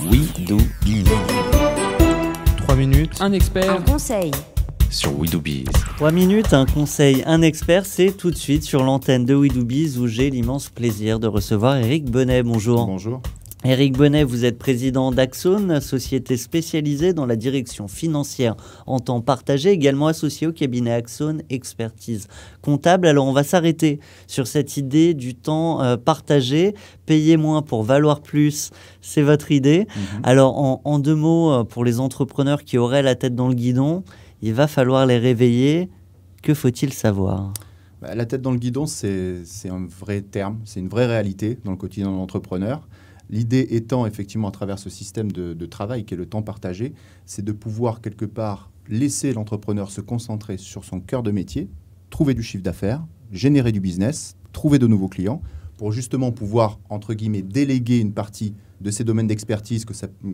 We Do Biz. 3 minutes. Un expert. Un conseil. Sur We Do Biz. 3 minutes, un conseil, un expert, c'est tout de suite sur l'antenne de We Do Biz où j'ai l'immense plaisir de recevoir Eric Bonnet. Bonjour. Bonjour. Eric Bonnet, vous êtes président d'Axone, société spécialisée dans la direction financière en temps partagé, également associé au cabinet Axone Expertise Comptable. Alors on va s'arrêter sur cette idée du temps partagé, payer moins pour valoir plus, c'est votre idée. Alors en deux mots, pour les entrepreneurs qui auraient la tête dans le guidon, il va falloir les réveiller. Que faut-il savoir ? La tête dans le guidon, c'est un vrai terme, c'est une vraie réalité dans le quotidien de l'entrepreneur. L'idée étant, effectivement, à travers ce système de travail qui est le temps partagé, c'est de pouvoir, quelque part, laisser l'entrepreneur se concentrer sur son cœur de métier, trouver du chiffre d'affaires, générer du business, trouver de nouveaux clients, pour justement pouvoir, entre guillemets, déléguer une partie de ces domaines d'expertise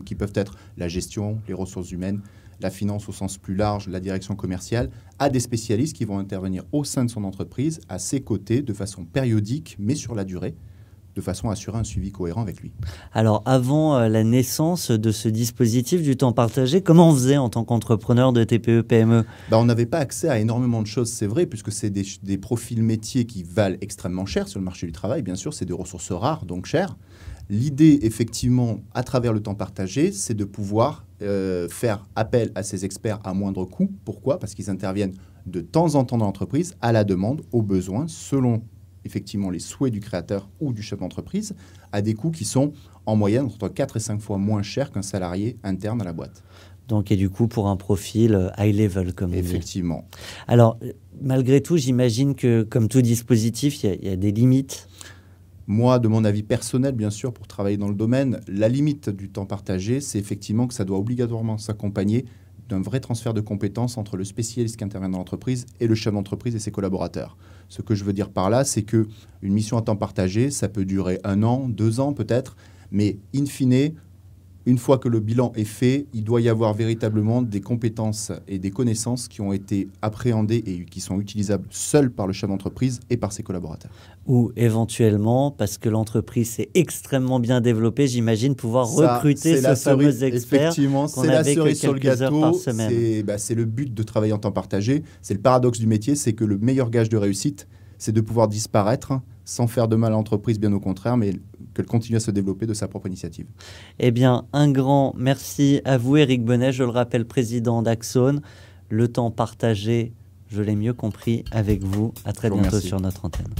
qui peuvent être la gestion, les ressources humaines, la finance au sens plus large, la direction commerciale, à des spécialistes qui vont intervenir au sein de son entreprise, à ses côtés, de façon périodique, mais sur la durée, de façon à assurer un suivi cohérent avec lui. Alors, avant la naissance de ce dispositif du temps partagé, comment on faisait en tant qu'entrepreneur de TPE-PME ? On n'avait pas accès à énormément de choses, c'est vrai, puisque c'est des profils métiers qui valent extrêmement cher sur le marché du travail. Bien sûr, c'est des ressources rares, donc chères. L'idée, effectivement, à travers le temps partagé, c'est de pouvoir faire appel à ces experts à moindre coût. Pourquoi ? Parce qu'ils interviennent de temps en temps dans l'entreprise, à la demande, aux besoins, selon effectivement les souhaits du créateur ou du chef d'entreprise, à des coûts qui sont en moyenne entre 4 et 5 fois moins chers qu'un salarié interne à la boîte. Donc, et du coup, pour un profil high level, comme on dit. Effectivement. Alors, malgré tout, j'imagine que, comme tout dispositif, il y a des limites. Moi, de mon avis personnel, bien sûr, pour travailler dans le domaine, la limite du temps partagé, c'est effectivement que ça doit obligatoirement s'accompagner d'un vrai transfert de compétences entre le spécialiste qui intervient dans l'entreprise et le chef d'entreprise et ses collaborateurs. Ce que je veux dire par là, c'est qu'une mission à temps partagé, ça peut durer 1 an, 2 ans peut-être, mais in fine, une fois que le bilan est fait, il doit y avoir véritablement des compétences et des connaissances qui ont été appréhendées et qui sont utilisables seules par le chef d'entreprise et par ses collaborateurs. Ou éventuellement, parce que l'entreprise s'est extrêmement bien développée, j'imagine pouvoir recruter ce fameux expert. Effectivement, qu'on c'est la avait cerise que sur le quelques heures gâteau. par semaine. C'est le but de travailler en temps partagé. C'est le paradoxe du métier, c'est que le meilleur gage de réussite, c'est de pouvoir disparaître sans faire de mal à l'entreprise, bien au contraire, mais qu'elle continue à se développer de sa propre initiative. Eh bien, un grand merci à vous, Eric Bonnet, je le rappelle, président d'Axone. Le temps partagé, je l'ai mieux compris avec vous. À très bientôt sur notre antenne.